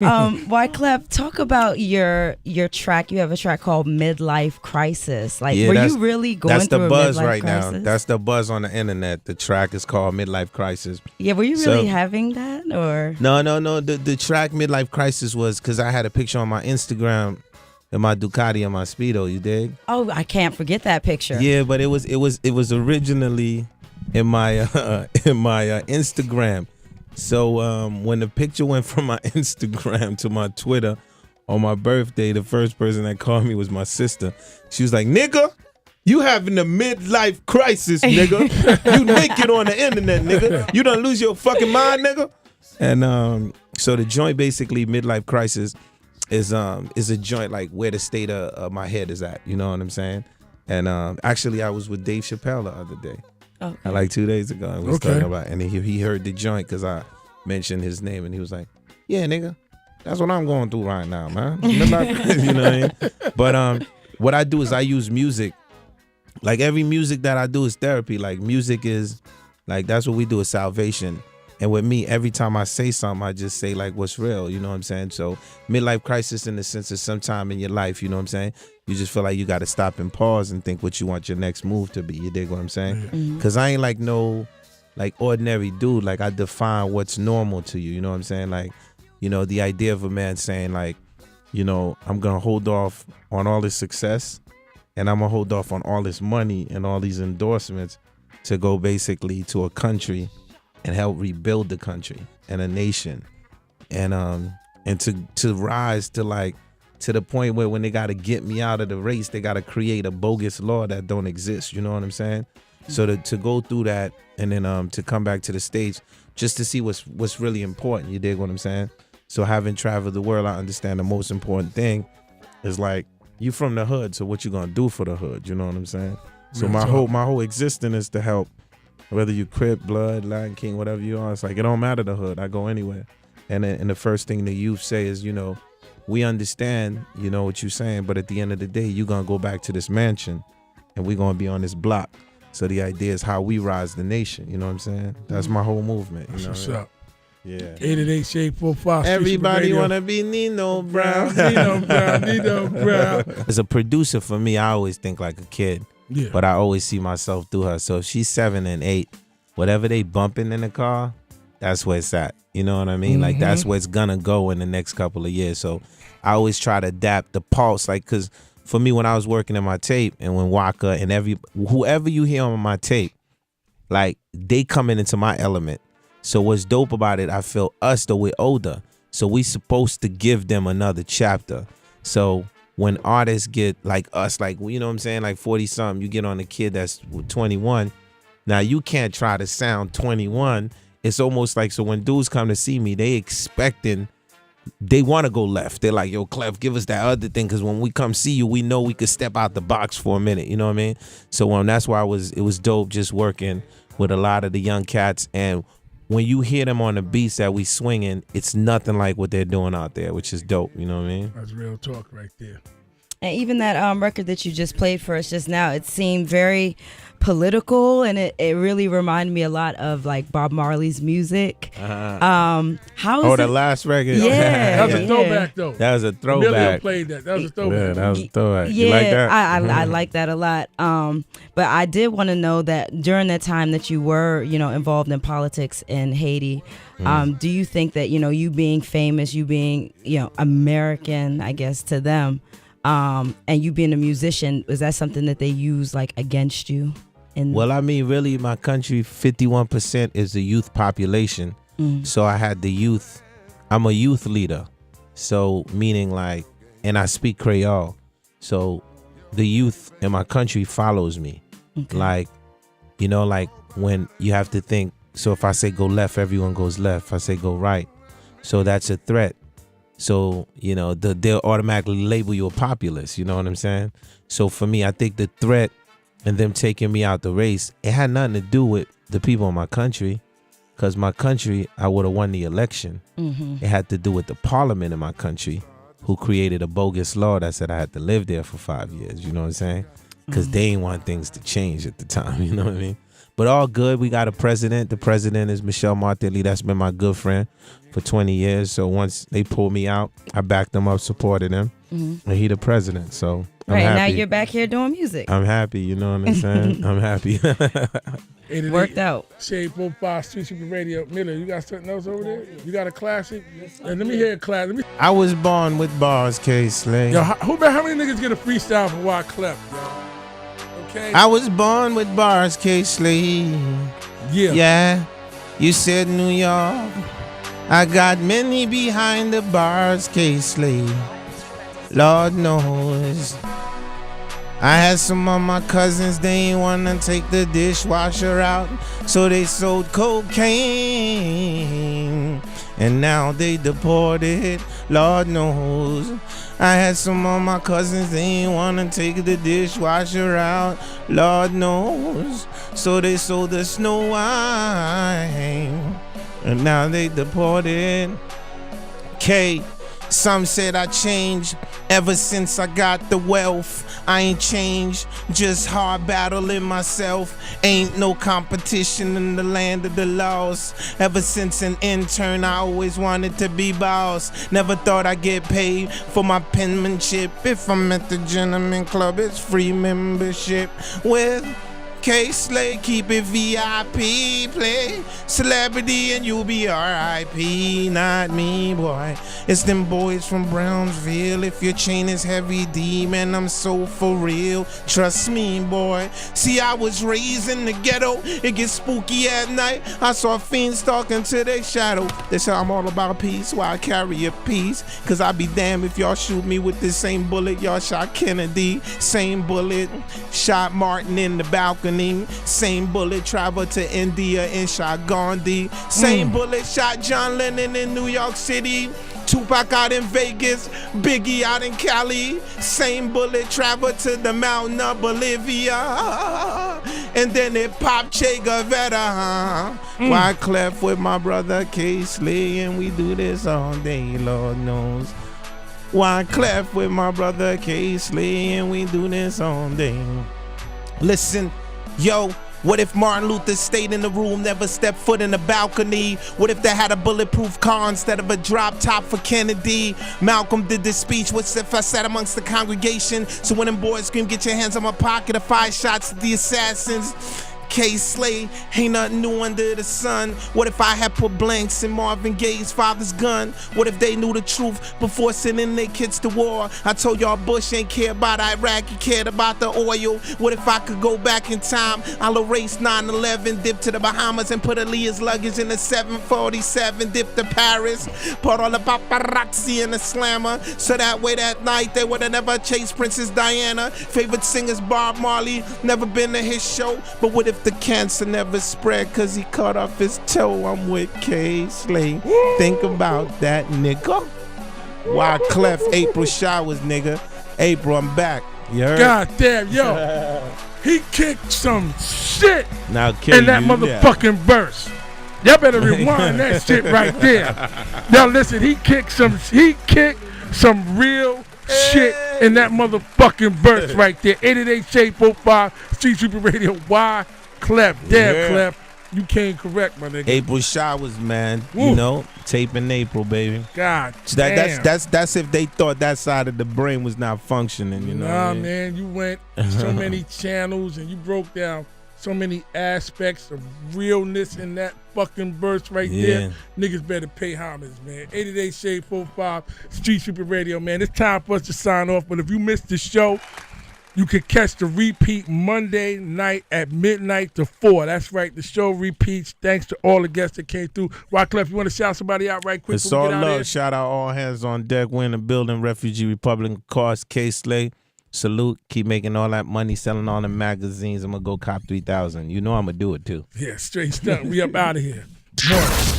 Wyclef, talk about your track. You have a track called Midlife Crisis. Like, Yeah, were you really going that's through the a buzz midlife right crisis? now. That's the buzz on the internet. The track is called Midlife Crisis. Yeah, were you really having that, or? No. The track Midlife Crisis was because I had a picture on my Instagram in my Ducati and my Speedo. You dig? Oh, I can't forget that picture. Yeah, but it was originally in my Instagram. So when the picture went from my Instagram to my Twitter on my birthday, the first person that called me was my sister. She was like, "Nigga, you having a midlife crisis, nigga. You naked on the internet, nigga. You done lose your fucking mind, nigga." And so the joint, basically, Midlife Crisis, is a joint like where the state of my head is at. You know what I'm saying? And actually, I was with Dave Chappelle the other day. Okay. Like 2 days ago, and we was talking about, and he heard the joint because I mentioned his name, and he was like, "Yeah, nigga, that's what I'm going through right now, man." You know what I mean? But what I do is I use music. Like every music that I do is therapy. Like music is, like that's what we do is salvation. And with me, every time I say something, I just say like what's real. You know what I'm saying? So midlife crisis in the sense of sometime in your life, you know what I'm saying? You just feel like you got to stop and pause and think what you want your next move to be. You dig what I'm saying? Because I ain't like no like ordinary dude. Like I define what's normal to you. You know what I'm saying? Like, you know, the idea of a man saying like, you know, I'm going to hold off on all this success and I'm going to hold off on all this money and all these endorsements to go basically to a country and help rebuild the country and a nation. And to rise to like, to the point where when they got to get me out of the race, they got to create a bogus law that don't exist. You know what I'm saying? So to go through that and then to come back to the States just to see what's really important. You dig what I'm saying? So having traveled the world, I understand the most important thing is like you from the hood. So what you gonna do for the hood? You know what I'm saying? So my whole existence is to help. Whether you Crip, Blood, Lion King, whatever you are, it's like it don't matter the hood. I go anywhere. And the first thing the youth say is, you know, we understand, you know, what you're saying, but at the end of the day, you're going to go back to this mansion and we're going to be on this block. So the idea is how we rise the nation. You know what I'm saying? That's my whole movement. You know what's up. Yeah. 888 Shade45. Everybody want to be Nino Brown. Nino Brown. As a producer, for me, I always think like a kid. Yeah. But I always see myself through her. So if she's 7 and 8, whatever they bumping in the car, that's where it's at. You know what I mean? Like that's where it's gonna go in the next couple of years. So I always try to adapt the pulse. Like, cause for me, when I was working in my tape and when Waka and whoever you hear on my tape, like they coming into my element. So what's dope about it, I feel us though we're older. So we supposed to give them another chapter. So when artists get like us, like, you know what I'm saying? Like 40 something, you get on a kid that's 21. Now you can't try to sound 21. It's almost like, so when dudes come to see me, they want to go left. They're like, yo, Clef, give us that other thing. Cause when we come see you, we know we could step out the box for a minute. You know what I mean? So that's why it was dope just working with a lot of the young cats. And when you hear them on the beats that we swinging, it's nothing like what they're doing out there, which is dope. You know what I mean? That's real talk right there. And even that record that you just played for us just now, it seemed very political, and it really reminded me a lot of like Bob Marley's music. How is the last record? Yeah. That was a throwback though. That was a throwback. Emilio played that. That was a throwback. Yeah, that was a throwback. Yeah, you like that? I like that a lot. But I did want to know that during that time that you were, you know, involved in politics in Haiti, do you think that, you know, you being famous, you being, you know, American, I guess, to them, and you being a musician, was that something that they use like against you? Well, I mean, really, my country, 51% is the youth population. So I had the youth. I'm a youth leader. So meaning like, and I speak Creole. So the youth in my country follows me. Okay. Like, you know, like when you have to think, so if I say go left, everyone goes left. If I say go right. So that's a threat. So, you know, they'll automatically label you a populist. You know what I'm saying? So for me, I think the threat and them taking me out the race, it had nothing to do with the people in my country, because my country, I would have won the election. It had to do with the parliament in my country, who created a bogus law that said I had to live there for 5 years. You know what I'm saying? Because they didn't want things to change at the time. You know what I mean? But all good. We got a president. The president is Michelle Martelly. That's been my good friend for 20 years. So once they pulled me out, I backed them up, supported him. And he the president. So I'm right, happy. now you're back here doing music. I'm happy. You know what I'm saying? I'm happy. Worked out. Shade45, StreetSweeperradio. Miller, you got something else over there? You got a classic? And let me hear a classic. I was born with bars, K-Slay. Yo, how many niggas get a freestyle from Wyclef, yo? Okay. I was born with bars, K-Slay. Yeah. Yeah. You said New York. I got many behind the bars, K-Slay. Lord knows. I had some of my cousins, they ain't wanna take the dishwasher out, so they sold cocaine. And now they deported, Lord knows. I had some of my cousins, they ain't wanna take the dishwasher out, Lord knows. So they sold the snow wine. And now they deported. K. Some said I changed ever since I got the wealth. I ain't changed, just hard battling myself. Ain't no competition in the land of the lost. Ever since an intern, I always wanted to be boss. Never thought I'd get paid for my penmanship. If I'm at the Gentleman Club, it's free membership with K-Slay, keep it VIP, play celebrity and you'll be R.I.P. Not me, boy. It's them boys from Brownsville. If your chain is heavy D, man, I'm so for real. Trust me, boy. See, I was raised in the ghetto. It gets spooky at night. I saw fiends stalking to their shadow. They said I'm all about peace, why I carry a piece. Cause I be damned if y'all shoot me with the same bullet y'all shot Kennedy. Same bullet shot Martin in the balcony. Same bullet traveled to India and shot Gandhi. Same bullet shot John Lennon in New York City. Tupac out in Vegas, Biggie out in Cali. Same bullet traveled to the mountain of Bolivia. And then it popped Che Guevara. Wyclef with my brother K-Slay, and we do this all day, Lord knows. Wyclef with my brother K-Slay, and we do this all day. Listen, yo, what if Martin Luther stayed in the room, never stepped foot in the balcony? What if they had a bulletproof car instead of a drop top for Kennedy? Malcolm did this speech, what if I sat amongst the congregation? So when them boys scream, get your hands on my pocket, or 5 shots at the assassins. K-Slay, ain't nothing new under the sun. What if I had put blanks in Marvin Gaye's father's gun? What if they knew the truth before sending their kids to war? I told y'all Bush ain't care about Iraq, he cared about the oil. What if I could go back in time? I'll erase 9/11, dip to the Bahamas and put Aaliyah's luggage in the 747, dip to Paris, put all the paparazzi in the slammer, so that way that night they would've never chased Princess Diana. Favorite singers Bob Marley, never been to his show, but what if the cancer never spread cause he cut off his toe? I'm with K-Slay. Think about that, nigga. Wyclef, April showers, nigga. April, I'm back. You heard? God damn, yo. He kicked some shit Now, in that motherfucking verse. Y'all better rewind that shit right there. Now listen, he kicked some real shit in that motherfucking verse right there. 888 Shade45, StreetSweeperradio, Wyclef. Damn, Clef. You came correct, my nigga. April showers, man. Woo. You know, tape in April, baby. God damn. That's if they thought that side of the brain was not functioning, you know. Nah, man, you went so many channels and you broke down so many aspects of realness in that fucking verse right there. Niggas better pay homage, man. 888 Shade45, StreetSweeperradio, man. It's time for us to sign off, but if you missed the show, you can catch the repeat Monday night at midnight to 4. That's right, the show repeats. Thanks to all the guests that came through. Wyclef, you want to shout somebody out right quick? It's all love. Shout out all hands on deck. We're in the building. Refugee Republic, of course. K-Slay. Salute. Keep making all that money, selling all the magazines. I'm going to go cop 3,000. You know I'm going to do it too. Yeah, straight stuff. We up out of here. One.